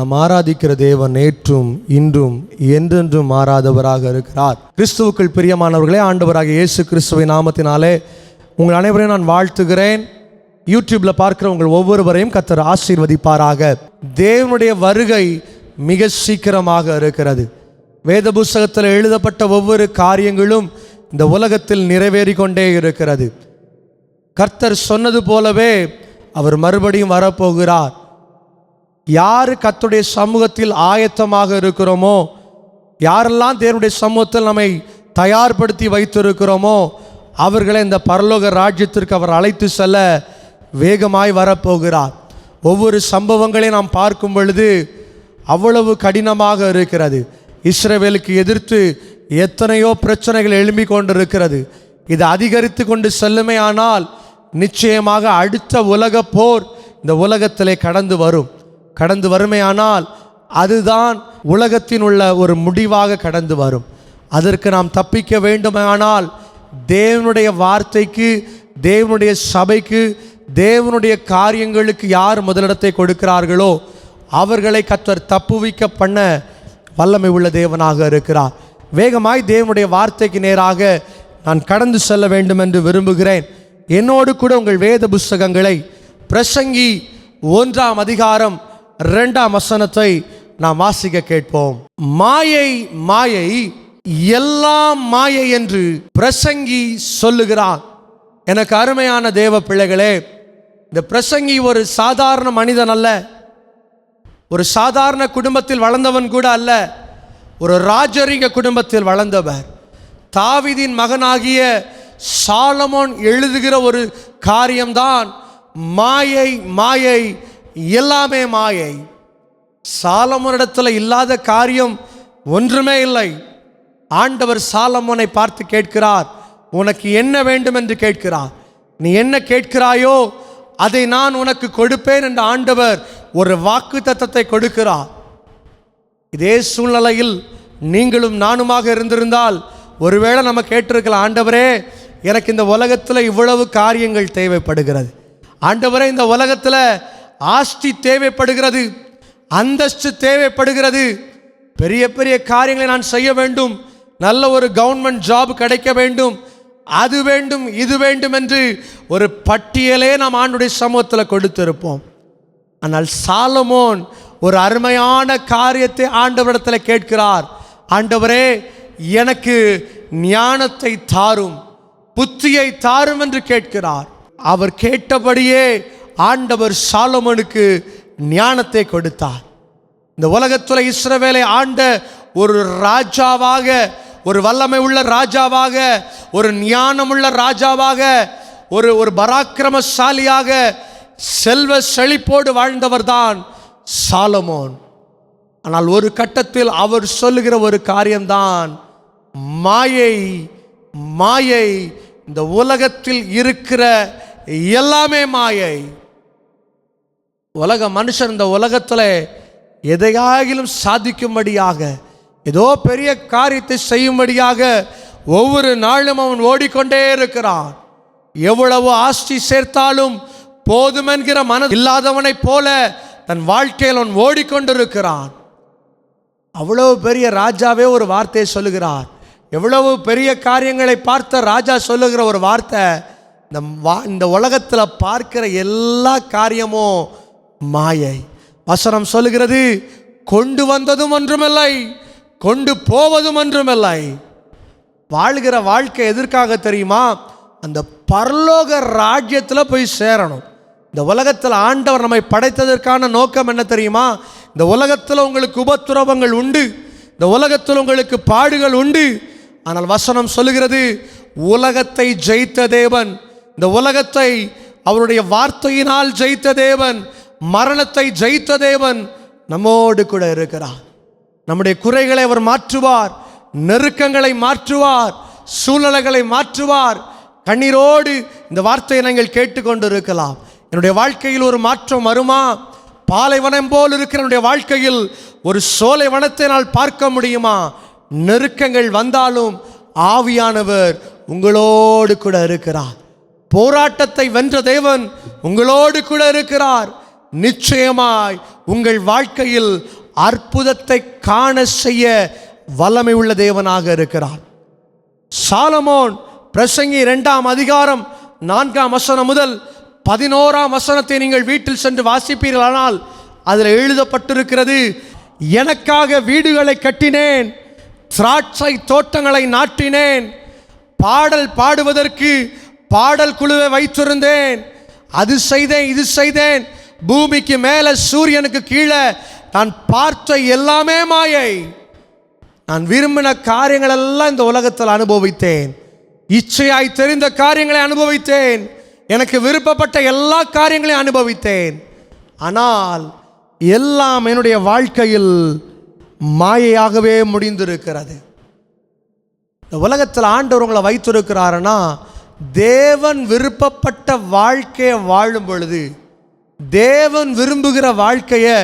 நாம் ஆராதிக்கிற தேவன் நேற்றும் இன்றும் என்றென்றும் மாறாதவராக இருக்கிறார். கிறிஸ்துவுக்குள் பிரியமானவர்களே, ஆண்டவராக இயேசு கிறிஸ்துவின் நாமத்தினாலே உங்கள் அனைவரையும் நான் வாழ்த்துகிறேன். யூடியூப்ல பார்க்கிற உங்கள் ஒவ்வொருவரையும் கர்த்தர் ஆசீர்வதிப்பாராக. தேவனுடைய வருகை மிக சீக்கிரமாக இருக்கிறது. வேத புஸ்தகத்தில் எழுதப்பட்ட ஒவ்வொரு காரியங்களும் இந்த உலகத்தில் நிறைவேறி கொண்டே இருக்கிறது. கர்த்தர் சொன்னது போலவே அவர் மறுபடியும் வரப்போகிறார். யார் கர்த்தருடைய சமூகத்தில் ஆயத்தமாக இருக்கிறோமோ, யாரெல்லாம் தேவனுடைய சமூகத்தில் நம்மை தயார்படுத்தி வைத்திருக்கிறோமோ, அவர்களை இந்த பரலோக ராஜ்யத்திற்கு அவர் அழைத்து செல்ல வேகமாய் வரப்போகிறார். ஒவ்வொரு சம்பவங்களையும் நாம் பார்க்கும் பொழுது அவ்வளவு கடினமாக இருக்கிறது. இஸ்ரவேலுக்கு எதிர்த்து எத்தனையோ பிரச்சனைகள் எழும்பிக் கொண்டிருக்கிறது. இது அதிகரித்து கொண்டு செல்லுமே ஆனால் நிச்சயமாக அடுத்த உலக போர் இந்த உலகத்திலே கடந்து வருமையானால் அதுதான் உலகத்தின் உள்ள ஒரு முடிவாக கடந்து வரும். அதற்கு நாம் தப்பிக்க வேண்டுமானால் தேவனுடைய வார்த்தைக்கு, தேவனுடைய சபைக்கு, தேவனுடைய காரியங்களுக்கு யார் முதலிடத்தை கொடுக்கிறார்களோ அவர்களை கர்த்தர் தப்புவிக்க பண்ண வல்லமை உள்ள தேவனாக இருக்கிறார். வேகமாய் தேவனுடைய வார்த்தைக்கு நேராக நான் கடந்து செல்ல வேண்டும் என்று விரும்புகிறேன். என்னோடு கூட உங்கள் வேத புஸ்தகங்களை பிரசங்கி 1ஆம் அதிகாரம் 2ஆம் வசனத்தை நாம் வாசிக்க கேட்போம். மாயை மாயை, எல்லாம் மாயை என்று பிரசங்கி சொல்லுகிறான். எனக்கு அருமையான தேவ பிள்ளைகளே, இந்த பிரசங்கி ஒரு சாதாரண மனிதன் அல்ல, ஒரு சாதாரண குடும்பத்தில் வளர்ந்தவன் கூட அல்ல, ஒரு ராஜரிக குடும்பத்தில் வளர்ந்தவர். தாவீதின் மகனாகிய சாலமோன் எழுதுகிற ஒரு காரியம்தான் மாயை மாயை, எல்லாமே மாயை. சாலமோனிடத்தில் இல்லாத காரியம் ஒன்றுமே இல்லை. ஆண்டவர் சாலமோனை பார்த்து கேட்கிறார், உனக்கு என்ன வேண்டும் என்று கேட்கிறார். நீ என்ன கேட்கிறாயோ அதை நான் உனக்கு கொடுப்பேன் என்று ஆண்டவர் ஒரு வாக்குத்தத்தத்தை கொடுக்கிறார். இதே சூழ்நிலையில் நீங்களும் நானுமாக இருந்திருந்தால் ஒருவேளை நம்ம கேட்டிருக்கலாம், ஆண்டவரே எனக்கு இந்த உலகத்தில் இவ்வளவு காரியங்கள் தேவைப்படுகிறது, ஆண்டவரே இந்த உலகத்தில் ஆஸ்தி தேவைப்படுகிறது, அந்தஸ்து தேவைப்படுகிறது, பெரிய பெரிய காரியங்களை நான் செய்ய வேண்டும், நல்ல ஒரு கவர்மெண்ட் ஜாப் கிடைக்க வேண்டும், அது வேண்டும் இது வேண்டும் என்று ஒரு பட்டியலே நாம் ஆண்டுடைய சமூகத்தில் கொடுத்திருப்போம். ஆனால் சாலமோன் ஒரு அருமையான காரியத்தை ஆண்டவரிடத்தில் கேட்கிறார். ஆண்டவரே எனக்கு ஞானத்தை தாரும், புத்தியை தாரும் என்று கேட்கிறார். அவர் கேட்டபடியே ஆண்டவர் சாலமோனுக்கு ஞானத்தை கொடுத்தார். இந்த உலகத்தில் இஸ்ரவேலை ஆண்ட ஒரு ராஜாவாக, ஒரு வல்லமை உள்ள ராஜாவாக, ஒரு ஞானமுள்ள ராஜாவாக, ஒரு பராக்கிரமசாலியாக, செல்வ செழிப்போடு வாழ்ந்தவர் தான் சாலமோன். ஆனால் ஒரு கட்டத்தில் அவர் சொல்லுகிற ஒரு காரியம்தான் மாயை மாயை, இந்த உலகத்தில் இருக்கிற எல்லாமே மாயை. உலக மனுஷன் இந்த உலகத்தில் எதையாகிலும் சாதிக்கும்படியாக, ஏதோ பெரிய காரியத்தை செய்யும்படியாக ஒவ்வொரு நாளும் அவன் ஓடிக்கொண்டே இருக்கிறான். எவ்வளவு ஆஸ்தி சேர்த்தாலும் போதும் என்கிற மனம் இல்லாதவனைப் போல தன் வாழ்க்கையில் அவன் ஓடிக்கொண்டிருக்கிறான். அவ்வளவு பெரிய ராஜாவே ஒரு வார்த்தையை சொல்லுகிறார். எவ்வளவு பெரிய காரியங்களை பார்த்த ராஜா சொல்லுகிற ஒரு வார்த்தை, இந்த உலகத்தில் பார்க்கிற எல்லா காரியமும் மாயை. வசனம் சொல்லுகிறது, கொண்டு வந்ததும் ஒன்றுமில்லை, கொண்டு போவதும் ஒன்றுமில்லை. வாழ்கிற வாழ்க்கை எதற்காக தெரியுமா? அந்த பரலோக ராஜ்யத்தில் போய் சேரணும். இந்த உலகத்தில் ஆண்டவர் நம்மை படைத்ததற்கான நோக்கம் என்ன தெரியுமா? இந்த உலகத்தில் உங்களுக்கு உபத்திரவங்கள் உண்டு, இந்த உலகத்தில் உங்களுக்கு பாடுகள் உண்டு. ஆனால் வசனம் சொல்லுகிறது, உலகத்தை ஜெயித்த தேவன், இந்த உலகத்தை அவருடைய வார்த்தையினால் ஜெயித்த தேவன், மரணத்தை ஜெயித்த தேவன் நம்மோடு கூட இருக்கிறார். நம்முடைய குறைகளை அவர் மாற்றுவார், நெருக்கங்களை மாற்றுவார், சூழ்நிலைகளை மாற்றுவார். கண்ணீரோடு இந்த வார்த்தையை நீங்கள் கேட்டுக்கொண்டு இருக்கலாம். என்னுடைய வாழ்க்கையில் ஒரு மாற்றம் வருமா? பாலைவனம் போல் இருக்கிற என்னுடைய வாழ்க்கையில் ஒரு சோலை வனத்தை நான் பார்க்க முடியுமா? நெருக்கங்கள் வந்தாலும் ஆவியானவர் உங்களோடு கூட இருக்கிறார். போராட்டத்தை வென்ற தேவன் உங்களோடு கூட இருக்கிறார். நிச்சயமாய் உங்கள் வாழ்க்கையில் அற்புதத்தை காண செய்ய வல்லமை உள்ள தேவனாக இருக்கிறார். சாலமோன் பிரசங்கி 2ஆம் அதிகாரம் 4ஆம் வசனம் முதல் 11ஆம் வசனத்தை நீங்கள் வீட்டில் சென்று வாசிப்பீர்களானால் அதில் எழுதப்பட்டிருக்கிறது, எனக்காக வீடுகளை கட்டினேன், திராட்சை தோட்டங்களை நாட்டினேன், பாடல் பாடுவதற்கு பாடல் குழுவை வைத்திருந்தேன், அது செய்தேன் இது செய்தேன், பூமிக்கு மேலே சூரியனுக்கு கீழே நான் பார்த்த எல்லாமே மாயை, நான் விரும்பின காரியங்கள் எல்லாம் இந்த உலகத்தில் அனுபவித்தேன், இச்சையாய் தெரிந்த காரியங்களை அனுபவித்தேன், எனக்கு விருப்பப்பட்ட எல்லா காரியங்களையும் அனுபவித்தேன், ஆனால் எல்லாம் என்னுடைய வாழ்க்கையில் மாயையாகவே முடிந்திருக்கிறது. இந்த உலகத்தில் ஆண்டவர் உங்களை வைத்திருக்கிறாருன்னா தேவன் விருப்பப்பட்ட வாழ்க்கையை வாழும் பொழுது, தேவன் விரும்புகிற வாழ்க்கையை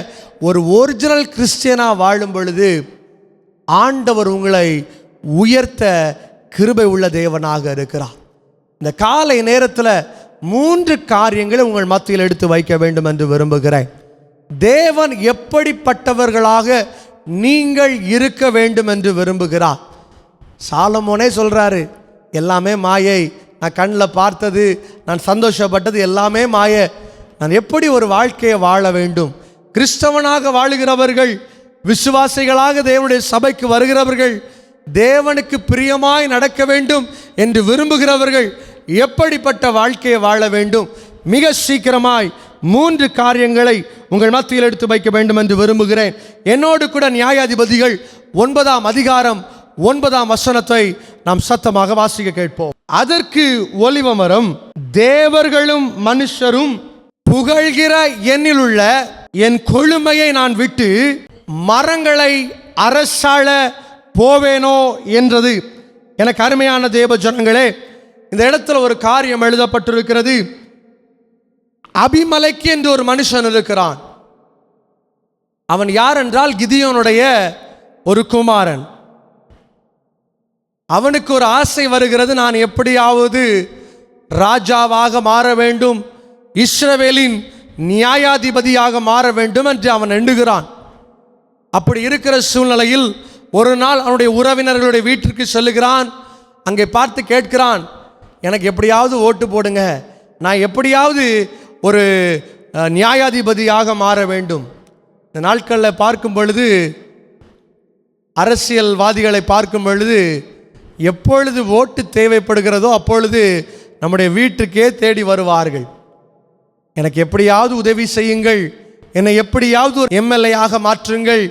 ஒரு ஒரிஜினல் கிறிஸ்டியனாக வாழும் பொழுது ஆண்டவர் உங்களை உயர்த்த கிருபை உள்ள தேவனாக இருக்கிறார். இந்த காலை நேரத்தில் 3 காரியங்களை உங்கள் மத்தியில் எடுத்து வைக்க வேண்டும் என்று விரும்புகிறேன். தேவன் எப்படிப்பட்டவர்களாக நீங்கள் இருக்க வேண்டும் என்று விரும்புகிறார். சாலமோனே சொல்கிறாரு, எல்லாமே மாயை, நான் கண்ணில் பார்த்தது, நான் சந்தோஷப்பட்டது எல்லாமே மாயை, நான் எப்படி ஒரு வாழ்க்கையை வாழ வேண்டும்? கிறிஸ்தவனாக வாழுகிறவர்கள், விசுவாசிகளாக தேவனுடைய சபைக்கு வருகிறவர்கள், தேவனுக்கு பிரியமாய் நடக்க வேண்டும் என்று விரும்புகிறவர்கள் எப்படிப்பட்ட வாழ்க்கையை வாழ வேண்டும்? மிக சீக்கிரமாய் 3 காரியங்களை உங்கள் மத்தியில் எடுத்து வைக்க வேண்டும் என்று விரும்புகிறேன். என்னோடு கூட நியாயாதிபதிகள் 9ஆம் அதிகாரம் 9ஆம் வசனத்தை நாம் சத்தமாக வாசிக்க கேட்போம். அதற்கு ஒலிவமரம், தேவர்களும் மனுஷரும் புகழ்கிற என்னிலுள்ள என் கொழுமையை நான் விட்டு மரங்களை அரசாள போவேனோ என்றது. எனக்கு அருமையான தேவ ஜனங்களே, இந்த இடத்துல ஒரு காரியம் எழுதப்பட்டிருக்கிறது. அபிமலைக்கு என்று ஒரு மனுஷன் இருக்கிறான். அவன் யார் என்றால் கிதியோனுடைய ஒரு குமாரன். அவனுக்கு ஒரு ஆசை வருகிறது, நான் எப்படியாவது ராஜாவாக மாற வேண்டும், இஸ்ரவேலின் நியாயாதிபதியாக மாற வேண்டும் என்று அவன் எண்ணுகிறான். அப்படி இருக்கிற சூழ்நிலையில் ஒரு நாள் அவனுடைய உறவினர்களுடைய வீட்டிற்கு செல்லுகிறான். அங்கே பார்த்து கேட்கிறான், எனக்கு எப்படியாவது ஓட்டு போடுங்க, நான் எப்படியாவது ஒரு நியாயாதிபதியாக மாற வேண்டும். இந்த நாட்களில் பார்க்கும் பொழுது, அரசியல்வாதிகளை பார்க்கும் பொழுது, எப்பொழுது ஓட்டு தேவைப்படுகிறதோ அப்பொழுது நம்முடைய வீட்டுக்கே தேடி வருவார்கள். எனக்கு எப்படியாவது உதவி செய்யுங்கள், என்னை எப்படியாவது ஒரு எம்எல்ஏயாக மாற்றுங்கள்,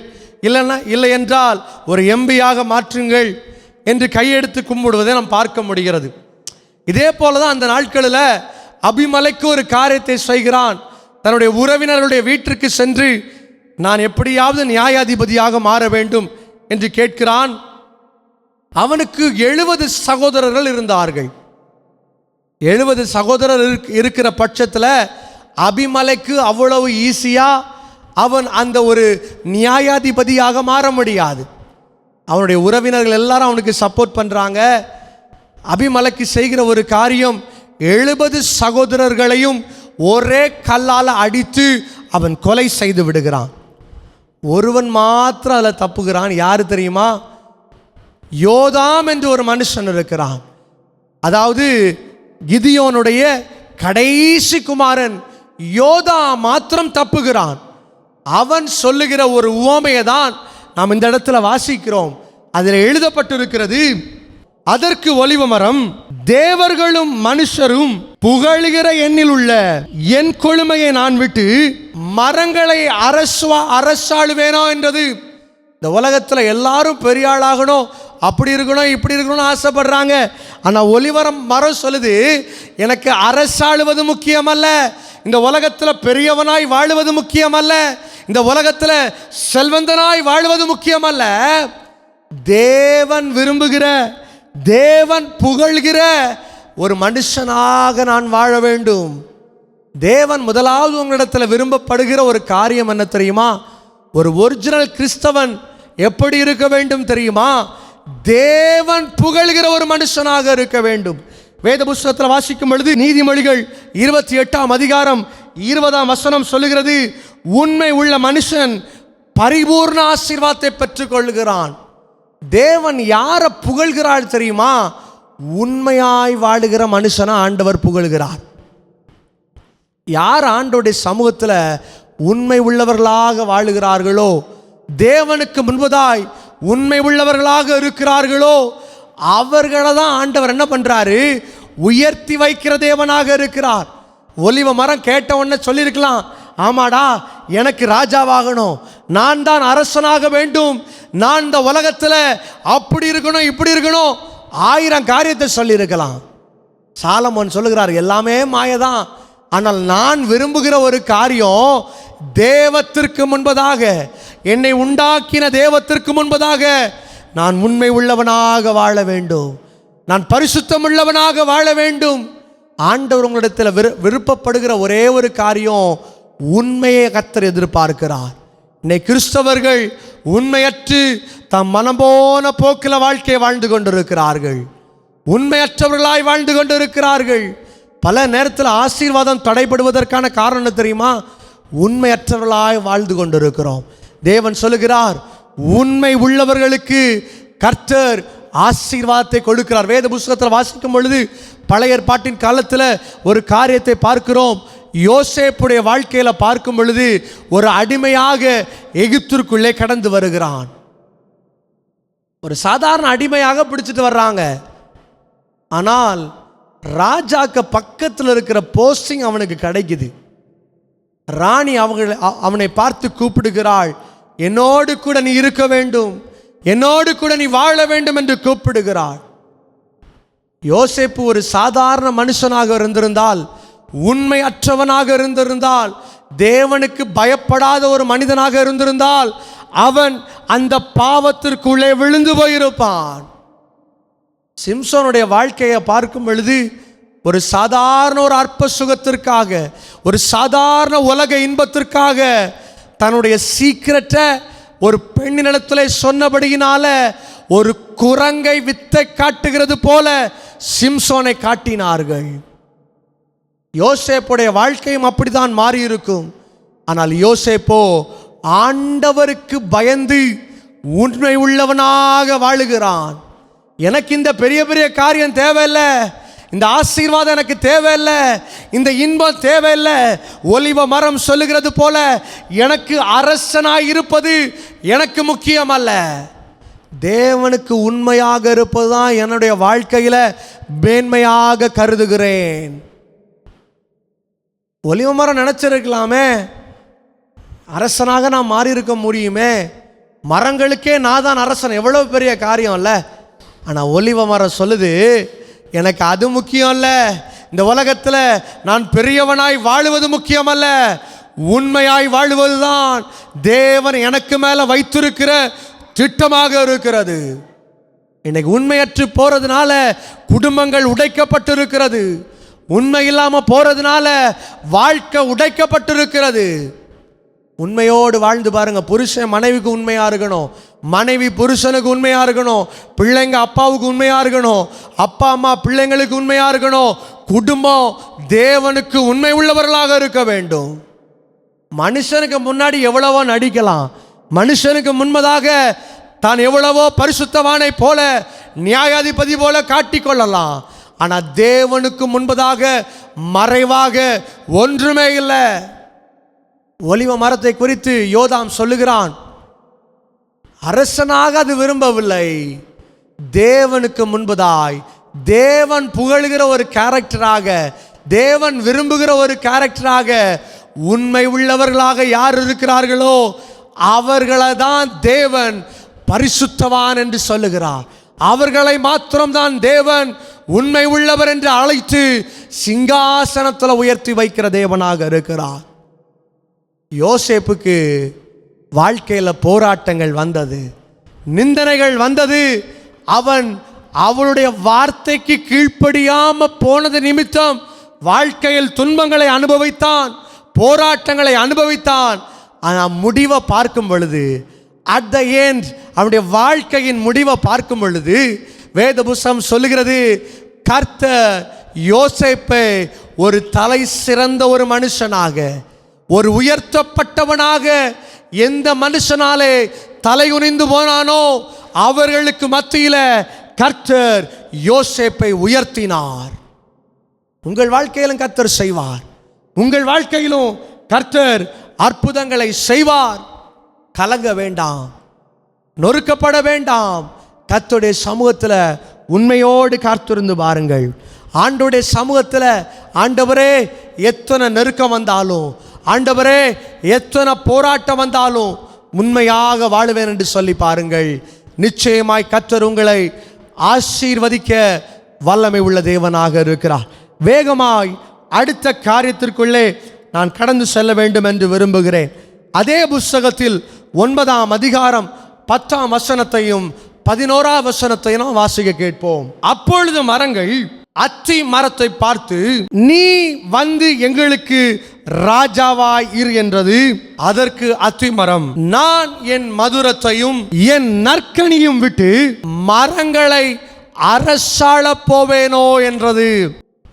இல்லை என்றால் ஒரு எம்பியாக மாற்றுங்கள் என்று கையெடுத்து கும்பிடுவதை நாம் பார்க்க முடிகிறது. இதே போல தான் அந்த நாட்களில் அபிமலைக்கு ஒரு காரியத்தை செய்கிறான். தன்னுடைய உறவினர்களுடைய வீட்டிற்கு சென்று நான் எப்படியாவது நியாயாதிபதியாக மாற வேண்டும் என்று கேட்கிறான். அவனுக்கு 70 சகோதரர்கள் இருந்தார்கள். 70 சகோதரர் இருக்கிற பட்சத்தில் அபிமலைக்கு அவ்வளவு ஈஸியா அவன் அந்த ஒரு நியாயாதிபதியாக மாற முடியாது. அவனுடைய உறவினர்கள் எல்லாரும் அவனுக்கு சப்போர்ட் பண்ணுறாங்க. அபிமலைக்கு செய்கிற ஒரு காரியம், 70 சகோதரர்களையும் ஒரே கல்லால் அடித்து அவன் கொலை செய்து விடுகிறான். ஒருவன் மாத்திரம் அதில் தப்புகிறான். யாரு தெரியுமா? யோதாம் என்று ஒரு மனுஷன் இருக்கிறான். அதாவது கிதியோனுடைய கடைசி குமாரன் யோதா மாத்திரம் தப்புகிறான். அவன் சொல்லுகிற ஒரு உவமையை தான் நாம் இந்த இடத்துல வாசிக்கிறோம். அதில் எழுதப்பட்டிருக்கிறது, அதற்கு ஒலிவமரம், தேவர்களும் மனுஷரும் புகழுகிற எண்ணில் உள்ள என் கொழுமையை நான் விட்டு மரங்களை அரசாளுவேனோ என்றது. இந்த உலகத்தில் எல்லாரும் பெரிய ஆளாகணும், அப்படி இருக்கணும் இப்படி இருக்கணும்னு ஆசைப்படுறாங்க. ஆனால் ஒலிவரம் மரம் சொல்லுது, எனக்கு அரசாளுவது முக்கியமல்ல, இந்த உலகத்தில் பெரியவனாய் வாழுவது முக்கியமல்ல, இந்த உலகத்தில் செல்வந்தனாய் வாழ்வது முக்கியமல்ல, தேவன் விரும்புகிற, தேவன் புகழ்கிற ஒரு மனுஷனாக நான் வாழ வேண்டும். தேவன் முதலாவது உங்களிடத்தில் விரும்பப்படுகிற ஒரு காரியம் என்ன தெரியுமா? ஒரு ஒரிஜினல் கிறிஸ்தவன் எப்படி இருக்க வேண்டும் தெரியுமா? தேவன் புகழ்கிற ஒரு மனுஷனாக இருக்க வேண்டும். வேத புஸ்தகத்தில் வாசிக்கும் பொழுது நீதிமொழிகள் 28ஆம் அதிகாரம் 20ஆம் வசனம் சொல்லுகிறது, உண்மை உள்ள மனுஷன் பரிபூர்ண ஆசீர்வாதத்தை பெற்றுக்கொள்கிறான். தேவன் யாரை புகழ்கிறார் தெரியுமா? உண்மையாய் வாழுகிற மனுஷனை ஆண்டவர் புகழ்கிறார். யார் ஆண்டோடைய சமூகத்தில் உண்மை உள்ளவர்களாக வாழுகிறார்களோ, தேவனுக்கு முன்பதாய் உண்மை உள்ளவர்களாக இருக்கிறார்களோ, அவர்களை தான் ஆண்டவர் என்ன பண்றாரு? உயர்த்தி வைக்கிற தேவனாக இருக்கிறார். ஒலிவ மரம் கேட்ட உடனே சொல்லியிருக்கலாம், ஆமாடா எனக்கு ராஜாவாகணும், நான் தான் அரசனாக வேண்டும், நான் இந்த உலகத்தில் அப்படி இருக்கணும் இப்படி இருக்கணும், 1000 காரியத்தை சொல்லியிருக்கலாம். சாலமோன் சொல்லுகிறார், எல்லாமே மாயதான், ஆனால் நான் விரும்புகிற ஒரு காரியம், தேவத்திற்கு முன்பதாக, என்னை உண்டாக்கின தேவத்திற்கு முன்பதாக நான் உண்மை உள்ளவனாக வாழ வேண்டும், நான் பரிசுத்தம் உள்ளவனாக வாழ வேண்டும். ஆண்டவர் உங்களிடத்தில் விருப்பப்படுகிற ஒரே ஒரு காரியம், உண்மையை கர்த்தர் எதிர்பார்க்கிறார். இன்னைக்கு கிறிஸ்தவர்கள் உண்மையற்று தம் மனம் போன போக்கில் வாழ்க்கையை வாழ்ந்து கொண்டிருக்கிறார்கள். உண்மையற்றவர்களாய் வாழ்ந்து கொண்டிருக்கிறார்கள். பல நேரத்தில் ஆசீர்வாதம் தடைபடுவதற்கான காரணம் தெரியுமா? உண்மையற்றவர்களாய் வாழ்ந்து கொண்டிருக்கிறோம். தேவன் சொல்லுகிறார், உண்மை உள்ளவர்களுக்கு கர்த்தர் ஆசீர்வாதத்தை கொடுக்கிறார். வேத புஸ்தகத்தில் வாசிக்கும் பொழுது பழைய ஏற்பாட்டின் காலத்தில் ஒரு காரியத்தை பார்க்கிறோம். யோசேப்புடைய வாழ்க்கையில் பார்க்கும் பொழுது ஒரு அடிமையாக எகிப்திற்குள்ளே கடந்து வருகிறான். ஒரு சாதாரண அடிமையாக பிடிச்சிட்டு வர்றாங்க. ஆனால் ராஜாக்கு பக்கத்தில் இருக்கிற போஸ்டிங் அவனுக்கு கிடைக்குது. ராணி அவனை பார்த்து கூப்பிடுகிறாள், என்னோடு கூட நீ இருக்க வேண்டும், என்னோடு கூட நீ வாழ வேண்டும் என்று கூப்பிடுகிறாள். யோசேப்பு ஒரு சாதாரண மனுஷனாக இருந்திருந்தால், உண்மையற்றவனாக இருந்திருந்தால், தேவனுக்கு பயப்படாத ஒரு மனிதனாக இருந்திருந்தால், அவன் அந்த பாவத்திற்குள்ளே விழுந்து போயிருப்பான். சிம்சோனுடைய வாழ்க்கையை பார்க்கும் பொழுது ஒரு சாதாரண ஒரு அற்ப சுகத்திற்காக, ஒரு சாதாரண உலக இன்பத்திற்காக தன்னுடைய சீக்கிரட்டை ஒரு பெண்ணினிடத்தில் சொன்னபடியினால ஒரு குரங்கை வித்தை காட்டுகிறது போல சிம்சோனை காட்டினார்கள். யோசேப்புடைய வாழ்க்கையும் அப்படித்தான் மாறி இருக்கும். ஆனால் யோசேப்போ ஆண்டவருக்கு பயந்து உண்மை உள்ளவனாக வாழுகிறான். எனக்கு இந்த பெரிய பெரிய காரியம் தேவையில்லை, இந்த ஆசீர்வாதம் எனக்கு தேவையில்லை, இந்த இன்பம் தேவையில்லை. ஒலிவ மரம் சொல்லுகிறது போல எனக்கு அரசனாய் இருப்பது எனக்கு முக்கியம் அல்ல, தேவனுக்கு உண்மையாக இருப்பது தான் என்னுடைய வாழ்க்கையில் மேன்மையாக கருதுகிறேன். ஒலிவ மரம் நினைச்சிருக்கலாமே, அரசனாக நான் மாறி இருக்க முடியுமே, மரங்களுக்கே நான் தான் அரசன், எவ்வளவு பெரிய காரியம் இல்லை. ஆனால் ஒலிவ மரம் சொல்லுது, எனக்கு அது முக்கியம் அல்ல, இந்த உலகத்தில் நான் பெரியவனாய் வாழுவது முக்கியம் அல்ல, உண்மையாய் வாழுவதுதான் தேவன் எனக்கு மேலே வைத்திருக்கிற திட்டமாக இருக்கிறது. இன்னைக்கு உண்மையற்று போறதுனால குடும்பங்கள் உடைக்கப்பட்டிருக்கிறது, உண்மை இல்லாமல் போறதுனால வாழ்க்கை உடைக்கப்பட்டிருக்கிறது. உண்மையோடு வாழ்ந்து பாருங்க. புருஷன் மனைவிக்கு உண்மையா இருக்கணும், மனைவி புருஷனுக்கு உண்மையா இருக்கணும், பிள்ளைங்க அப்பாவுக்கு உண்மையா இருக்கணும், அப்பா அம்மா பிள்ளைங்களுக்கு உண்மையா இருக்கணும், குடும்பம் தேவனுக்கு உண்மை உள்ளவர்களாக இருக்க வேண்டும். மனுஷனுக்கு முன்னாடி எவ்வளவோ நடிக்கலாம், மனுஷனுக்கு முன்பதாக தான் எவ்வளவோ பரிசுத்தவானை போல நியாயாதிபதி போல காட்டிக்கொள்ளலாம். ஆனால் தேவனுக்கு முன்பதாக மறைவாக ஒன்றுமே இல்லை. ஒலிவ மரத்தை குறித்து யோதாம் சொல்லுகிறான், அரசனாக அது விரும்பவில்லை, தேவனுக்கு முன்பதாய் தேவன் புகழ்கிற ஒரு கேரக்டராக, தேவன் விரும்புகிற ஒரு கேரக்டராக உண்மை உள்ளவர்களாக யார் இருக்கிறார்களோ அவர்களை தான் தேவன் பரிசுத்தவான் என்று சொல்லுகிறார். அவர்களை மாத்திரம்தான் தேவன் உண்மை உள்ளவர் என்று அழைத்து சிங்காசனத்தில் உயர்த்தி வைக்கிற தேவனாக இருக்கிறார். யோசேப்புக்கு வாழ்க்கையில் போராட்டங்கள் வந்தது, நிந்தனைகள் வந்தது. அவன் அவளுடைய வார்த்தைக்கு கீழ்ப்படியாம போனது நிமித்தம் வாழ்க்கையில் துன்பங்களை அனுபவித்தான், போராட்டங்களை அனுபவித்தான். ஆனால் முடிவை பார்க்கும் பொழுது, அட் த எண்ட் அவனுடைய வாழ்க்கையின் முடிவை பார்க்கும் பொழுது வேத புஸ்தகம் சொல்லுகிறது, கர்த்தர் யோசேப்பை ஒரு தலை சிறந்த ஒரு மனுஷனாக, ஒரு உயர்த்தப்பட்டவனாக எந்த மனுஷனாலே தலைகுனிந்து போனானோ அவர்களுக்கு மத்தியில கர்த்தர் யோசேப்பை உயர்த்தினார். உங்கள் வாழ்க்கையிலும் கர்த்தர் செய்வார். உங்கள் வாழ்க்கையிலும் கர்த்தர் அற்புதங்களை செய்வார். கலங்க வேண்டாம், நொறுக்கப்பட வேண்டாம். கர்த்தருடைய சமூகத்தில் உண்மையோடு காத்திருந்து பாருங்கள். ஆண்டவருடைய சமூகத்தில், ஆண்டவரே எத்தனை நெருக்கம் வந்தாலும், ஆண்டவரே எத்தனை போராட்டம் வந்தாலும் உண்மையாக வாழுவேன் என்று சொல்லி பாருங்கள். நிச்சயமாய் கர்த்தர் உங்களை ஆசீர்வதிக்க வல்லமை உள்ள தேவனாக இருக்கிறார். வேகமாய் அடுத்த காரியத்திற்குள்ளே நான் கடந்து செல்ல வேண்டும் என்று விரும்புகிறேன். அதே புஸ்தகத்தில் 9ஆம் அதிகாரம் 10ஆம் வசனத்தையும் 11ஆம் வசனத்தையும் நாம் வாசிக்க கேட்போம். அப்பொழுது மரங்கள் அத்தி மரத்தை பார்த்து, நீ வந்து எங்களுக்கு ராஜாவாய் இரு என்றது. அதற்கு அத்தி மரம், நான் என் மதுரத்தையும் என் நற்கனியும் விட்டு மரங்களை அரசாள போவேனோ என்றது.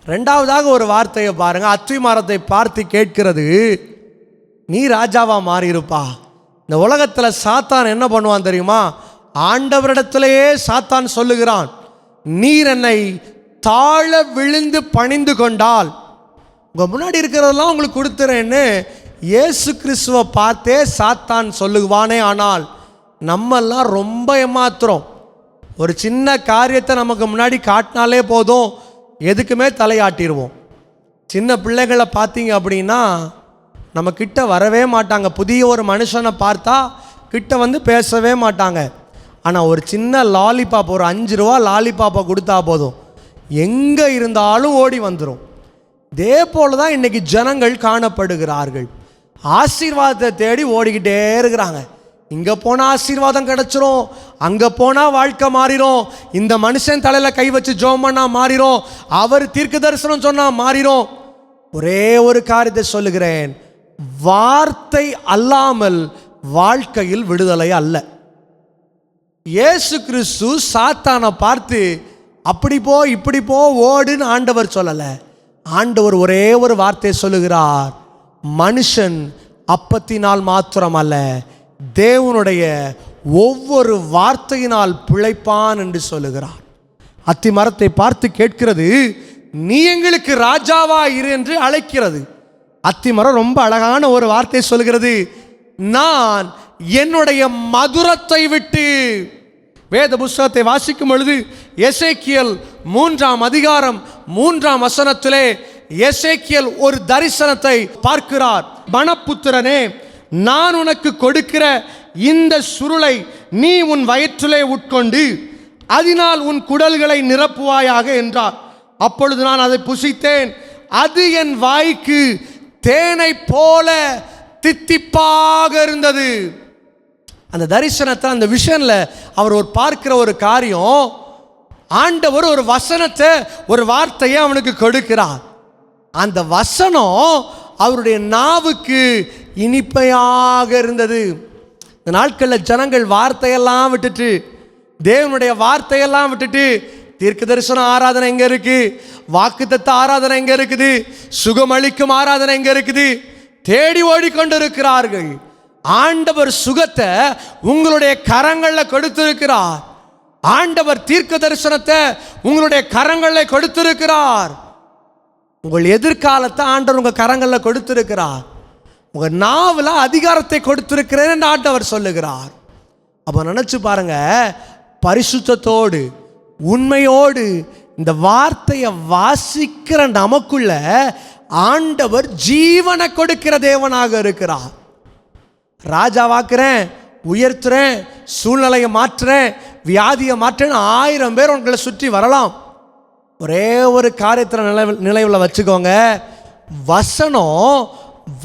ரெண்டாவதாக ஒரு வார்த்தையை பாருங்க. அத்தி மரத்தை பார்த்து கேட்கிறது, நீ ராஜாவா மாறியிருப்பா. இந்த உலகத்தில் சாத்தான் என்ன பண்ணுவான் தெரியுமா? ஆண்டவரிடத்திலேயே சாத்தான் சொல்லுகிறான், நீர் என்னை தாழ விழுந்து பணிந்து கொண்டால் உங்கள் முன்னாடி இருக்கிறதெல்லாம் உங்களுக்கு கொடுத்துறேன்னு இயேசு கிறிஸ்துவை பார்த்தே சாத்தான் சொல்லுவானே. ஆனால் நம்மெல்லாம் ரொம்ப ஏமாத்துறோம். ஒரு சின்ன காரியத்தை நமக்கு முன்னாடி காட்டினாலே போதும், எதுக்குமே தலையாட்டிடுவோம். சின்ன பிள்ளைகளை பார்த்தீங்க அப்படின்னா நம்ம கிட்ட வரவே மாட்டாங்க. புதிய ஒரு மனுஷனை பார்த்தா கிட்ட வந்து பேசவே மாட்டாங்க. ஆனால் ஒரு சின்ன லாலிபாப், ஒரு 5 ரூபா லாலிபாப்பை கொடுத்தா போதும், எங்கே இருந்தாலும் ஓடி வந்துடும். இதே போல தான் இன்றைக்கி ஜனங்கள் காணப்படுகிறார்கள். ஆசீர்வாதத்தை தேடி ஓடிக்கிட்டே இருக்கிறாங்க. இங்கே போனால் ஆசீர்வாதம் கிடச்சிரும், அங்கே போனால் வாழ்க்கை மாறிடும், இந்த மனுஷன் தலையில் கை வச்சு ஜெபம் பண்ணால் மாறிடும், அவர் தீர்க்க தரிசனம் சொன்னால் மாறிடும். ஒரே ஒரு காரியத்தை சொல்லுகிறேன், வார்த்தை அல்லாமல் வாழ்க்கையில் விடுதலை அல்ல. இயேசு கிறிஸ்து சாத்தானை பார்த்து அப்படி போ இப்படி போ ஓடுன்னு ஆண்டவர் சொல்லலை. ஆண்டவர் ஒரே ஒரு வார்த்தையை சொல்லுகிறார், மனுஷன் அப்பத்தினால் மாத்திரம் அல்ல, தேவனுடைய ஒவ்வொரு வார்த்தையினால் பிழைப்பான் என்று சொல்லுகிறார். அத்தி மரத்தை பார்த்து கேட்கிறது, நீ எங்களுக்கு ராஜாவா இரு என்று அழைக்கிறது. அத்தி மரம் ரொம்ப அழகான ஒரு வார்த்தை சொல்கிறது, நான் என்னுடைய மதுரத்தை விட்டு. வேத புஸ்தகத்தை வாசிக்கும் பொழுது எசேக்கியேல் 3ஆம் அதிகாரம் 3ஆம் வசனத்திலே எசேக்கியேல் ஒரு தரிசனத்தை பார்க்கிறார். மனப்புத்திரனே, நான் உனக்கு கொடுக்கிற இந்த சுருளை நீ உன் வயிற்றிலே உட்கொண்டு அதனால் உன் குடல்களை நிரப்புவாயாக என்றார். அப்பொழுது நான் அதை புசித்தேன், அது என் வாய்க்கு தேனை போல தித்திப்பாக இருந்தது. அந்த தரிசனத்தை, அந்த விஷனில் அவர் ஒரு பார்க்கிற ஒரு காரியம், ஆண்டவர் ஒரு வசனத்தை, ஒரு வார்த்தையை அவனுக்கு கொடுக்கிறார். அந்த வசனம் அவருடைய நாவுக்கு இனிப்பையாக இருந்தது. இந்த நாட்களில் ஜனங்கள் வார்த்தையெல்லாம் விட்டுட்டு, தேவனுடைய வார்த்தையெல்லாம் விட்டுட்டு, தீர்க்க தரிசன ஆராதனை எங்கே இருக்குது, வாக்குத்தத்த ஆராதனை எங்கே இருக்குது, சுகமளிக்கும் ஆராதனை எங்கே இருக்குது, தேடி ஓடிக்கொண்டு இருக்கிறார்கள். ஆண்டவர் சுகத்தை உங்களுடைய கரங்களில் கொடுத்திருக்கிறார். ஆண்டவர் தீர்க்க தரிசனத்தை உங்களுடைய கரங்களில் கொடுத்திருக்கிறார். உங்கள் எதிர்காலத்தை ஆண்டவர் உங்கள் கரங்களில் கொடுத்திருக்கிறார். உங்கள் நாவில் அதிகாரத்தை கொடுத்திருக்கிறேன் என்று ஆண்டவர் சொல்லுகிறார். அப்போ நினச்சி பாருங்க, பரிசுத்தத்தோடு உண்மையோடு இந்த வார்த்தையை வாசிக்கிற நமக்குள்ள ஆண்டவர் ஜீவனை கொடுக்கிற தேவனாக இருக்கிறார். ராஜாவாக்குறேன், உயர்த்துறேன், சூழ்நிலையை மாற்றுறேன், வியாதியை மாற்றுறேன், 1000 பேர் உங்களை சுற்றி வரலாம். ஒரே ஒரு காரியத்தில் நினைவில் வச்சுக்கோங்க, வசனம்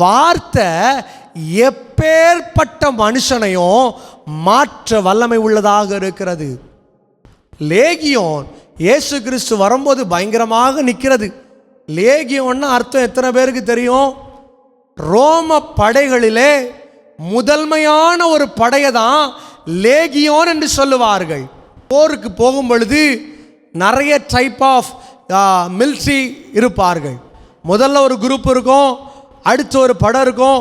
வார்த்தை எப்பேற்பட்ட மனுஷனையும் மாற்ற வல்லமை உள்ளதாக இருக்கிறது. லேகியோன் இயேசு கிறிஸ்து வரும்போது பயங்கரமாக நிற்கிறது. லேகியோன்னு அர்த்தம் எத்தனை பேருக்கு தெரியும்? ரோம படைகளிலே முதன்மையான ஒரு படையை தான் லேகியோன் என்று சொல்லுவார்கள். போருக்கு போகும் பொழுது நிறைய டைப் ஆஃப் மிலிட்ரி இருப்பார்கள். முதல்ல ஒரு குரூப் இருக்கும், அடுத்து ஒரு படம் இருக்கும்.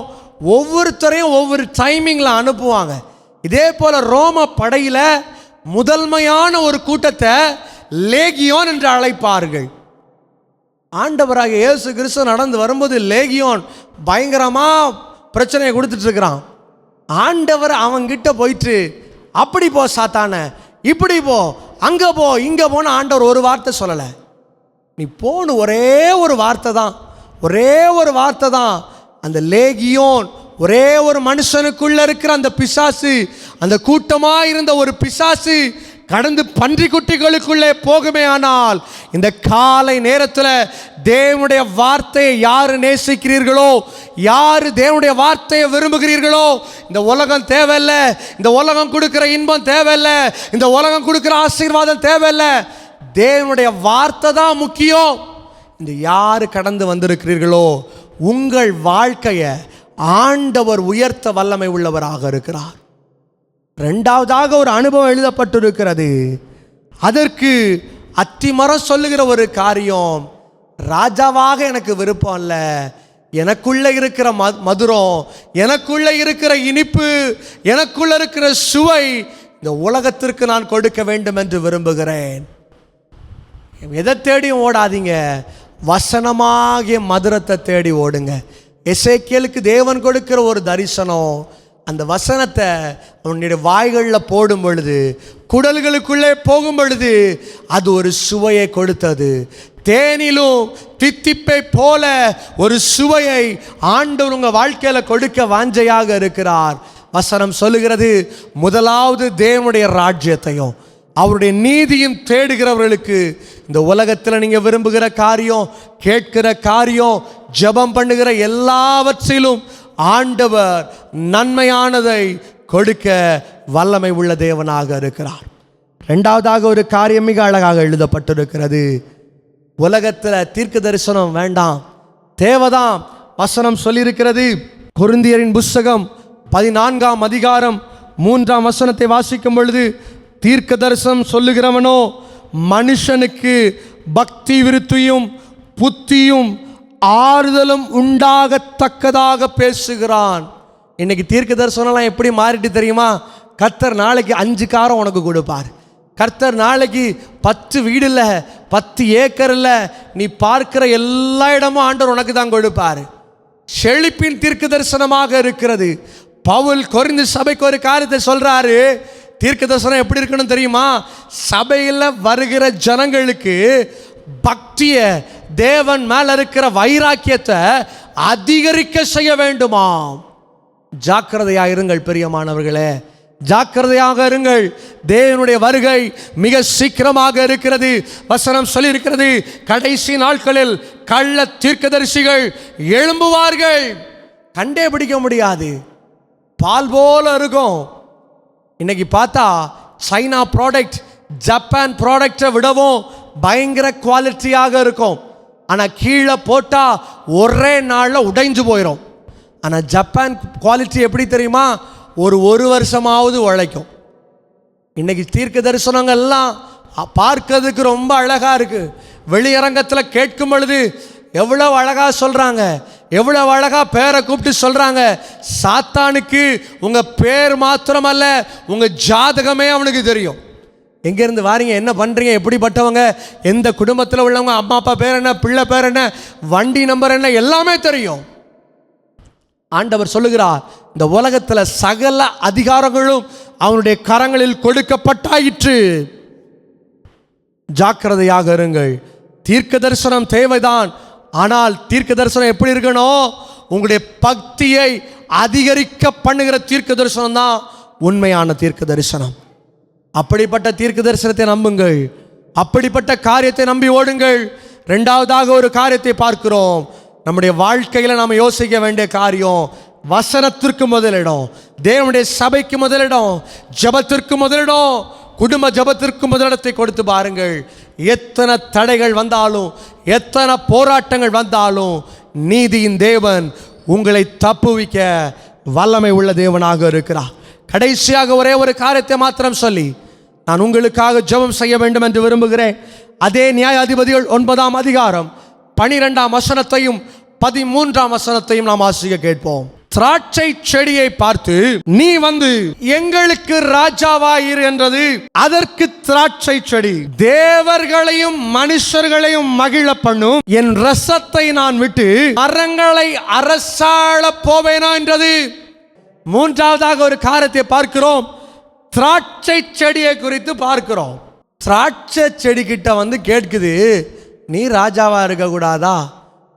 ஒவ்வொருத்தரையும் ஒவ்வொரு டைமிங்கில் அனுப்புவாங்க. இதே போல் ரோம படையில் முதன்மையான ஒரு கூட்டத்தை லேகியோன் என்று அழைப்பார்கள். ஆண்டவராக இயேசு கிறிஸ்து நடந்து வரும்போது லேகியோன் பயங்கரமாக பிரச்சனையை கொடுத்துட்டு இருக்கிறான். ஆண்டவர் அவங்கிட்ட போயிட்டு, அப்படி போ சாத்தான, இப்படி போ, அங்கே போ, இங்கே போன்னு ஆண்டவர் ஒரு வார்த்தை சொல்லலை. நீ போன்னு ஒரே ஒரு வார்த்தை தான், ஒரே ஒரு வார்த்தை தான். அந்த லேகியோன், ஒரே ஒரு மனுஷனுக்குள்ள இருக்கிற அந்த பிசாசு, அந்த கூட்டமாக இருந்த ஒரு பிசாசு கடந்து பன்றிக்குட்டிகளுக்குள்ளே போகுமே. ஆனால் இந்த காலை நேரத்தில் தேவனுடைய வார்த்தையை யார் நேசிக்கிறீர்களோ, யார் தேவனுடைய வார்த்தையை விரும்புகிறீர்களோ, இந்த உலகம் தேவையில்லை, இந்த உலகம் கொடுக்கிற இன்பம் தேவையில்லை, இந்த உலகம் கொடுக்கிற ஆசீர்வாதம் தேவையில்லை, தேவனுடைய வார்த்தை தான் முக்கியம். இந்த யார் கடந்து வந்திருக்கிறீர்களோ உங்கள் வாழ்க்கையை ஆண்டவர் உயர்த்த வல்லமை உள்ளவராக இருக்கிறார். ரெண்டாவதாக ஒரு அனுபவம் எழுதப்பட்டிருக்கிறது. அதற்கு அத்திமரம் சொல்லுகிற ஒரு காரியம், ராஜாவாக எனக்கு விருப்பம் இல்லை, எனக்குள்ள இருக்கிற மதுரம், எனக்குள்ள இருக்கிற இனிப்பு, எனக்குள்ள இருக்கிற சுவை இந்த உலகத்திற்கு நான் கொடுக்க வேண்டும் என்று விரும்புகிறேன். எதை தேடியும் ஓடாதீங்க, வசனமாகிய மதுரத்தை தேடி ஓடுங்க. எசேக்கியேலுக்கு தேவன் கொடுக்கிற ஒரு தரிசனம், அந்த வசனத்தை அவனுடைய வாய்களில் போடும் பொழுது, குடல்களுக்குள்ளே போகும் பொழுது அது ஒரு சுவையை கொடுத்தது. தேனிலும் தித்திப்பை போல ஒரு சுவையை ஆண்டவர் உங்கள் வாழ்க்கையில் கொடுக்க வாஞ்சையாக இருக்கிறார். வசனம் சொல்லுகிறது, முதலாவது தேவனுடைய ராஜ்யத்தையும் அவருடைய நீதியும் தேடுகிறவர்களுக்கு இந்த உலகத்தில் நீங்கள் விரும்புகிற காரியம், கேட்கிற காரியம், ஜெபம் பண்ணுகிற எல்லாவற்றிலும் ஆண்டவர் நன்மையானதை கொடுக்க வல்லமை உள்ள தேவனாக இருக்கிறார். ரெண்டாவதாக ஒரு காரியம் மிக அழகாக எழுதப்பட்டிருக்கிறது. உலகத்தில் தீர்க்க தரிசனம் வேண்டாம், தேவதாம். வசனம் சொல்லியிருக்கிறது. கொரிந்தியரின் புஸ்தகம் 14ஆம் அதிகாரம் 3ஆம் வசனத்தை வாசிக்கும் பொழுது, தீர்க்க தரிசனம் சொல்லுகிறவனோ மனுஷனுக்கு பக்தி விருத்தியும் புத்தியும் ஆறுதலும் உண்டாகத்தக்கதாக பேசுகிறான். இன்னைக்கு தீர்க்க தரிசனம்லாம் எப்படி மாறிட்டு தெரியுமா? கர்த்தர் நாளைக்கு 5 காரம் உனக்கு கொடுப்பார். கர்த்தர் நாளைக்கு 10 வீடு இல்லை, 10 ஏக்கர் இல்லை, நீ பார்க்கிற எல்லா இடமும் ஆண்டவர் உனக்கு தான் கொடுப்பார். செழிப்பின் தீர்க்க தரிசனமாக இருக்கிறது. பவுல் கொரிந்து சபைக்கு ஒரு காரியத்தை சொல்றாரு. தீர்க்க தரிசனம் எப்படி இருக்கணும் தெரியுமா? சபையில் வருகிற ஜனங்களுக்கு பக்தியை, தேவன் மேல இருக்கிற வைராக்கியத்தை அதிகரிக்க செய்ய வேண்டுமாம். ஜாக்கிரதையாக இருங்கள் பிரியமானவர்களே, ஜாக்கிரதையாக இருங்கள். தேவனுடைய வருகை மிக சீக்கிரமாக இருக்கிறது. வசனம் சொல்லியிருக்கிறது, கடைசி நாட்களில் கள்ள தீர்க்கதரிசிகள் எழும்புவார்கள். கண்டே பிடிக்க முடியாது, பால் போல இருக்கும். இன்னைக்கு பார்த்தா சைனா ப்ராடக்ட் ஜப்பான் ப்ராடக்டை விடவும் பயங்கர குவாலிட்டியாக இருக்கும். ஆனால் கீழே போட்டால் ஒரே நாளில் உடைஞ்சு போயிடும். ஆனால் ஜப்பான் குவாலிட்டி எப்படி தெரியுமா? ஒரு வருஷமாவது உழைக்கும். இன்னைக்கு தீர்க்க தரிசனங்கள்லாம் பார்க்கறதுக்கு ரொம்ப அழகாக இருக்குது. வெளியரங்கத்தில் கேட்கும் பொழுது எவ்வளோ அழகாக சொல்கிறாங்க, எவ்வளோ அழகாக பேரை கூப்பிட்டு சொல்கிறாங்க. சாத்தானுக்கு உங்கள் பேர் மாத்திரமல்ல, உங்கள் ஜாதகமே அவனுக்கு தெரியும். எங்கேருந்து வாரீங்க, என்ன பண்ணுறீங்க, எப்படிப்பட்டவங்க, எந்த குடும்பத்தில் உள்ளவங்க, அம்மா அப்பா பேர் என்ன, பிள்ளை பேர் என்ன, வண்டி நம்பர் என்ன, எல்லாமே தெரியும். ஆண்டவர் சொல்லுகிறார், இந்த உலகத்தில் சகல அதிகாரங்களும் அவனுடைய கரங்களில் கொடுக்கப்பட்டாயிற்று. ஜாக்கிரதையாக இருங்கள். தீர்க்க தரிசனம் தேவைதான். ஆனால் தீர்க்க தரிசனம் எப்படி இருக்கணும்? உங்களுடைய பக்தியை அதிகரிக்க பண்ணுகிற தீர்க்க தரிசனம் தான் உண்மையான தீர்க்க தரிசனம். அப்படிப்பட்ட தீர்க்க தரிசனத்தை நம்புங்கள், அப்படிப்பட்ட காரியத்தை நம்பி ஓடுங்கள். ரெண்டாவதாக ஒரு காரியத்தை பார்க்கிறோம். நம்முடைய வாழ்க்கையில் நாம் யோசிக்க வேண்டிய காரியம், வசனத்திற்கு முதலிடம், தேவனுடைய சபைக்கு முதலிடம், ஜபத்திற்கு முதலிடம், குடும்ப ஜபத்திற்கு முதலிடத்தை கொடுத்து பாருங்கள். எத்தனை தடைகள் வந்தாலும், எத்தனை போராட்டங்கள் வந்தாலும், நீதியின் தேவன் உங்களை தப்புவிக்க வல்லமை உள்ள தேவனாக இருக்கிறார். கடைசியாக ஒரே ஒரு காரியத்தை மாத்திரம் சொல்லி நான் உங்களுக்காக ஜெபம் செய்ய வேண்டும் என்று விரும்புகிறேன். அதே நியாயாதிபதிகள் 9ஆம் அதிகாரம் 12ஆம் வசனத்தையும் 13ஆம் வசனத்தையும் நாம் வாசிக்க கேட்போம். திராட்சை செடியை பார்த்து, நீ வந்து எங்களுக்கு ராஜாவாயிரு என்றது. அதற்கு திராட்சை செடி, தேவர்களையும் மனுஷர்களையும் மகிழ பண்ணும் என் ரசத்தை நான் விட்டு மரங்களை அரசாள போவேனா என்றது. மூன்றாவதாக ஒரு காரியத்தை பார்க்கிறோம். திராட்சை செடியை குறித்து பார்க்கிறோம். திராட்சை செடி கிட்ட வந்து கேட்குது, நீ ராஜாவா இருக்க கூடாதா?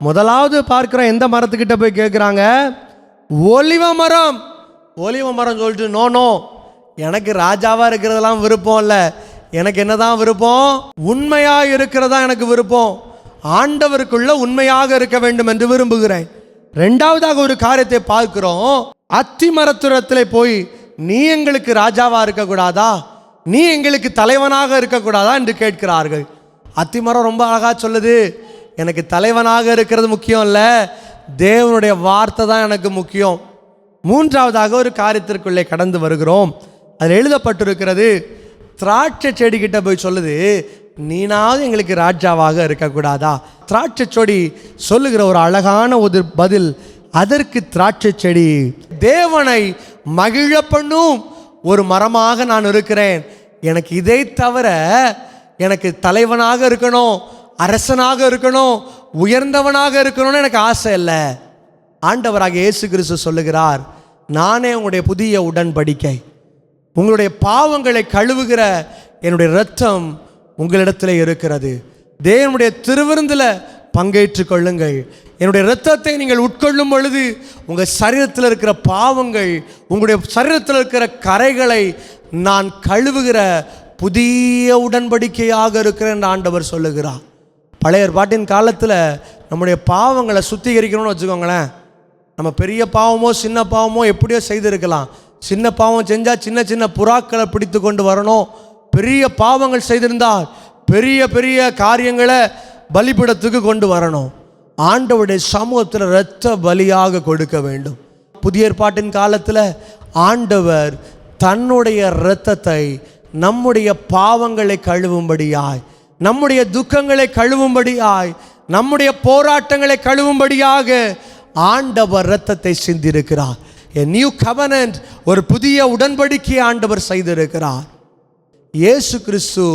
முதலாவது பார்க்கிறோம், எந்த மரத்துக்கிட்ட போய் கேட்குறாங்க? ஒலிவ மரம். ஒலிவ மரம் சொல்லிட்டு, நோ, எனக்கு ராஜாவா இருக்கிறதெல்லாம் விருப்பம் இல்லை. எனக்கு என்னதான் விருப்பம்? உண்மையா இருக்கிறதா எனக்கு விருப்பம். ஆண்டவருக்குள்ள உண்மையாக இருக்க வேண்டும் என்று விரும்புகிறேன். ரெண்டாவதாக ஒரு காரியத்தை பார்க்கிறோம். அத்தி மரத்துரத்தில் போய், நீ எங்களுக்கு ராஜாவா இருக்கக்கூடாதா? நீ எங்களுக்கு தலைவனாக இருக்கக்கூடாதா என்று கேட்கிறார்கள். அத்திமரம் ரொம்ப அழகா சொல்லுது, எனக்கு தலைவனாக இருக்கிறது முக்கியம் இல்லை, தேவனுடைய வார்த்தை தான் எனக்கு முக்கியம். மூன்றாவதாக ஒரு காரியத்திற்குள்ளே கடந்து வருகிறோம். அதில் எழுதப்பட்டிருக்கிறது, திராட்சை செடி கிட்ட போய் சொல்லுது, நீனாவது எங்களுக்கு ராஜாவாக இருக்கக்கூடாதா? திராட்சை செடி சொல்லுகிற ஒரு அழகான ஒரு பதில். அதற்கு திராட்சை செடி, தேவனை மகிழ பண்ணும் ஒரு மரமாக நான் இருக்கிறேன். எனக்கு இதை தவிர எனக்கு தலைவனாக இருக்கணும், அரசனாக இருக்கணும், உயர்ந்தவனாக இருக்கணும்னு எனக்கு ஆசை இல்லை. ஆண்டவராக இயேசு கிறிஸ்து சொல்லுகிறார், நானே உங்களுடைய புதிய உடன்படிக்கை, உங்களுடைய பாவங்களை கழுவுகிற என்னுடைய இரத்தம் உங்களிடத்தில் இருக்கிறது. தேவனுடைய திருவிருந்தில் பங்கேற்று கொள்ளுங்கள். என்னுடைய இரத்தத்தை நீங்கள் உட்கொள்ளும் பொழுது உங்கள் சரீரத்தில் இருக்கிற பாவங்கள், உங்களுடைய சரீரத்தில் இருக்கிற கரைகளை நான் கழுவுகிற புதிய உடன்படிக்கையாக இருக்கிறேன் ஆண்டவர் சொல்லுகிறார். பழைய ஏற்பாட்டின் காலத்தில் நம்முடைய பாவங்களை சுத்திகரிக்கணும்னு வச்சுக்கோங்களேன். நம்ம பெரிய பாவமோ சின்ன பாவமோ எப்படியோ செய்திருக்கலாம். சின்ன பாவம் செஞ்சால் சின்ன சின்ன புறாக்களை பிடித்து கொண்டு வரணும். பெரிய பாவங்கள் செய்திருந்தால் பெரிய பெரிய காரியங்களை பலிபீடத்துக்கு கொண்டு வரணும். ஆண்டவருடைய சமூகத்தில் இரத்த பலியாக கொடுக்க வேண்டும். புதிய ஏற்பாட்டின் காலத்தில் ஆண்டவர் தன்னுடைய இரத்தத்தை நம்முடைய பாவங்களை கழுவும்படியாய், நம்முடைய துக்கங்களை கழுவும்படியாய், நம்முடைய போராட்டங்களை கழுவும்படியாக ஆண்டவர் இரத்தத்தை சிந்திருக்கிறார். A new covenant, ஒரு புதிய உடன்படிக்கை ஆண்டவர் செய்திருக்கிறார். இயேசு கிறிஸ்து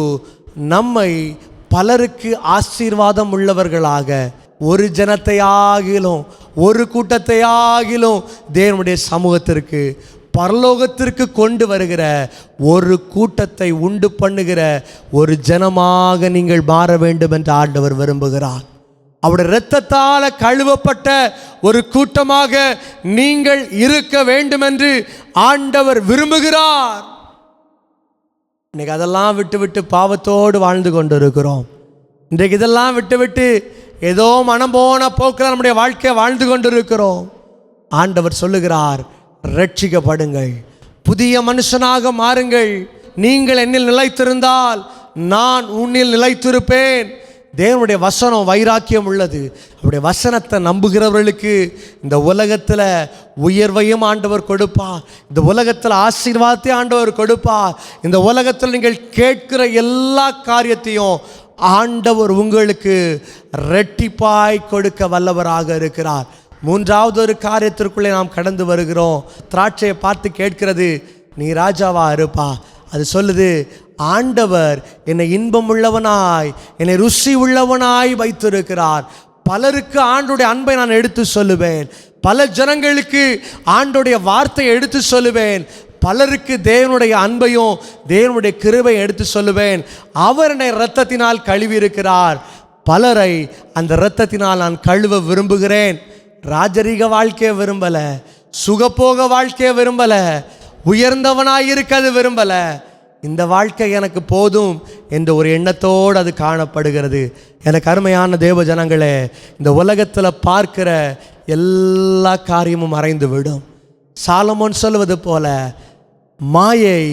நம்மை பலருக்கு ஆசீர்வாதம் உள்ளவர்களாக, ஒரு ஜனத்தையாகிலும் ஒரு கூட்டத்தையாகிலும் தேவனுடைய சமூகத்திற்கு பரலோகத்திற்கு கொண்டு வருகிற ஒரு கூட்டத்தை உண்டு பண்ணுகிற ஒரு ஜனமாக நீங்கள் மாற வேண்டும் என்று ஆண்டவர் விரும்புகிறார். அவருடைய இரத்தத்தால் கழுவப்பட்ட ஒரு கூட்டமாக நீங்கள் இருக்க வேண்டும் என்று ஆண்டவர் விரும்புகிறார். இன்னைக்கு அதெல்லாம் விட்டு பாவத்தோடு வாழ்ந்து கொண்டு இருக்கிறோம். இன்றைக்கு இதெல்லாம் விட்டு ஏதோ மனம் போன போக்கில் நம்முடைய வாழ்க்கையை வாழ்ந்து கொண்டு இருக்கிறோம். ஆண்டவர் சொல்லுகிறார், ரட்சிக்கப்படுங்கள், புதிய மனுஷனாக மாறுங்கள். நீங்கள் என்னில் நிலைத்திருந்தால் நான் உன்னில் நிலைத்திருப்பேன். தேவனுடைய வசனம் வைராக்கியம் உள்ளது. அவருடைய வசனத்தை நம்புகிறவர்களுக்கு இந்த உலகத்தில் உயர்வையும் ஆண்டவர் கொடுப்பார். இந்த உலகத்தில் ஆசீர்வாதத்தை ஆண்டவர் கொடுப்பார். இந்த உலகத்தில் நீங்கள் கேட்கிற எல்லா காரியத்தையும் ஆண்டவர் உங்களுக்கு ரெட்டிப்பாய் கொடுக்க வல்லவராக இருக்கிறார். மூன்றாவது ஒரு காரியத்திற்குள்ளே நாம் கடந்து வருகிறோம். திராட்சையை பார்த்து கேட்கிறது, நீ ராஜாவா இருப்பா? அது சொல்லுது, ஆண்டவர் என்னை இன்பம் உள்ளவனாய், என்னை ருசி உள்ளவனாய் வைத்திருக்கிறார். பலருக்கு ஆண்டுடைய அன்பை நான் எடுத்து சொல்லுவேன். பல ஜனங்களுக்கு ஆண்டுடைய வார்த்தையை எடுத்து சொல்லுவேன். பலருக்கு தேவனுடைய அன்பையும் தேவனுடைய கிருபையை எடுத்து சொல்லுவேன். அவர் என்னை இரத்தத்தினால் கழுவி இருக்கிறார். பலரை அந்த இரத்தத்தினால் நான் கழுவ விரும்புகிறேன். ராஜரீக வாழ்க்கையை விரும்பல, சுகப்போக வாழ்க்கையை விரும்பல, உயர்ந்தவனாயிருக்கிறது விரும்பல. இந்த வாழ்க்கை எனக்கு போதும் என்ற ஒரு எண்ணத்தோடு அது காணப்படுகிறது. எனக்கு அருமையான தேவ ஜனங்களே, இந்த உலகத்தில் பார்க்கிற எல்லா காரியமும் மறைந்து விடும். சாலமோன் சொல்வது போல, மாயை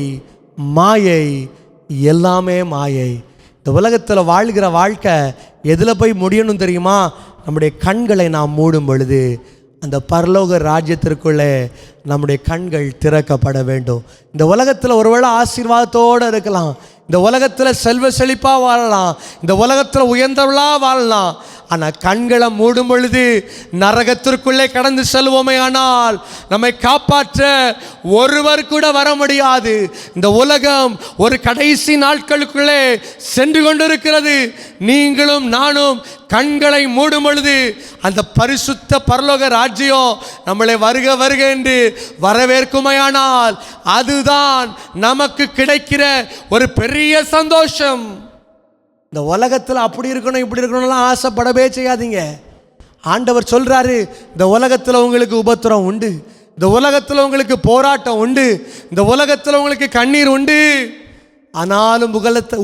மாயை எல்லாமே மாயை. இந்த உலகத்தில் வாழ்கிற வாழ்க்கை எதில் போய் முடியணும் தெரியுமா? நம்முடைய கண்களை நாம் மூடும் பொழுது அந்த பரலோக ராஜ்யத்திற்குள்ளே நம்முடைய கண்கள் திறக்கப்பட வேண்டும். இந்த உலகத்தில் ஒருவேளை ஆசீர்வாதத்தோடு இருக்கலாம், இந்த உலகத்தில் செல்வ செழிப்பாக வாழலாம், இந்த உலகத்தில் உயர்ந்தவளாக வாழலாம். ஆனால் கண்களை மூடும் பொழுது நரகத்திற்குள்ளே கடந்து செல்வோமே ஆனால் நம்மை காப்பாற்ற ஒருவர் கூட வர முடியாது. இந்த உலகம் ஒரு கடைசி நாட்களுக்குள்ளே சென்று கொண்டிருக்கிறது. நீங்களும் நானும் கண்களை மூடும் பொழுது அந்த பரிசுத்த பரலோக ராஜ்யம் நம்மளை வருக வருக என்று வரவேற்குமையானால் அதுதான் நமக்கு கிடைக்கிற ஒரு பெரிய சந்தோஷம். இந்த உலகத்தில் அப்படி இருக்கணும் இப்படி இருக்கணும்லாம் ஆசைப்படவே செய்யாதீங்க. ஆண்டவர் சொல்கிறாரு, இந்த உலகத்தில் உங்களுக்கு உபத்திரம் உண்டு, இந்த உலகத்தில் உங்களுக்கு போராட்டம் உண்டு, இந்த உலகத்தில் உங்களுக்கு கண்ணீர் உண்டு. ஆனாலும்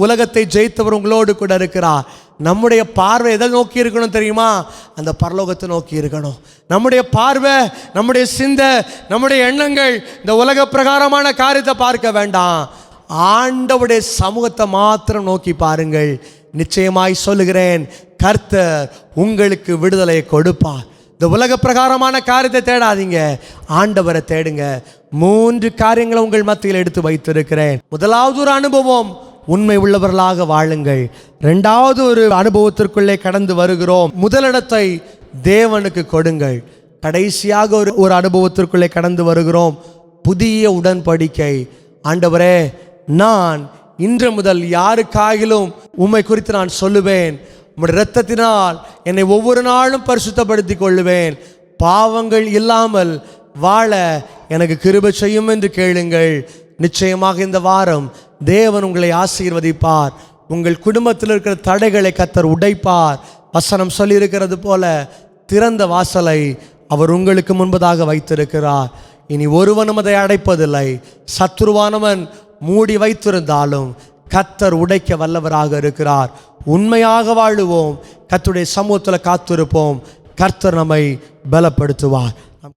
உலகத்தை ஜெயித்தவர் உங்களோடு கூட இருக்கிறார். நம்முடைய பார்வை எதை நோக்கி இருக்கணும் தெரியுமா? அந்த பரலோகத்தை நோக்கி இருக்கணும். நம்முடைய பார்வை, நம்முடைய சிந்தை, நம்முடைய எண்ணங்கள் இந்த உலக பிரகாரமான காரியத்தை பார்க்க வேண்டாம். ஆண்டவருடைய சமூகத்தை மாத்திரம் நோக்கி பாருங்கள். நிச்சயமாய் சொல்லுகிறேன், கர்த்தர் உங்களுக்கு விடுதலையை கொடுப்பார். இந்த உலக பிரகாரமான காரியத்தை தேடாதீங்க, ஆண்டவரை தேடுங்க. 3 காரியங்களை உங்கள் மத்தியில் எடுத்து வைத்திருக்கிறேன். முதலாவது ஒரு அனுபவம், உண்மை உள்ளவர்களாக வாழுங்கள். 2வது ஒரு அனுபவத்திற்குள்ளே கடந்து வருகிறோம், முதலிடத்தை தேவனுக்கு கொடுங்கள். கடைசியாக ஒரு அனுபவத்திற்குள்ளே கடந்து வருகிறோம், புதிய உடன்படிக்கை. ஆண்டவரே, நான் இன்று முதல் யாருக்காகிலும் உம்மை குறித்து நான் சொல்லுவேன். உம்முடைய இரத்தத்தினால் என்னை ஒவ்வொரு நாளும் பரிசுத்தப்படுத்தி கொள்ளுவேன். பாவங்கள் இல்லாமல் வாழ எனக்கு கிருபை செய்யும் என்று கேளுங்கள். நிச்சயமாக இந்த வாரம் தேவன் உங்களை ஆசீர்வதிப்பார். உங்கள் குடும்பத்தில் இருக்கிற தடைகளை கர்த்தர் உடைப்பார். வசனம் சொல்லியிருக்கிறது போல திறந்த வாசலை அவர் உங்களுக்கு முன்பதாக வைத்திருக்கிறார். இனி ஒருவனும் அதை அடைப்பதில்லை. சத்துருவானவன் மூடி வைத்திருந்தாலும் கர்த்தர் உடைக்க வல்லவராக இருக்கிறார். உண்மையாக வாழுவோம், கர்த்தருடைய சமூகத்தில் காத்திருப்போம். கர்த்தர் நம்மை பலப்படுத்துவார்.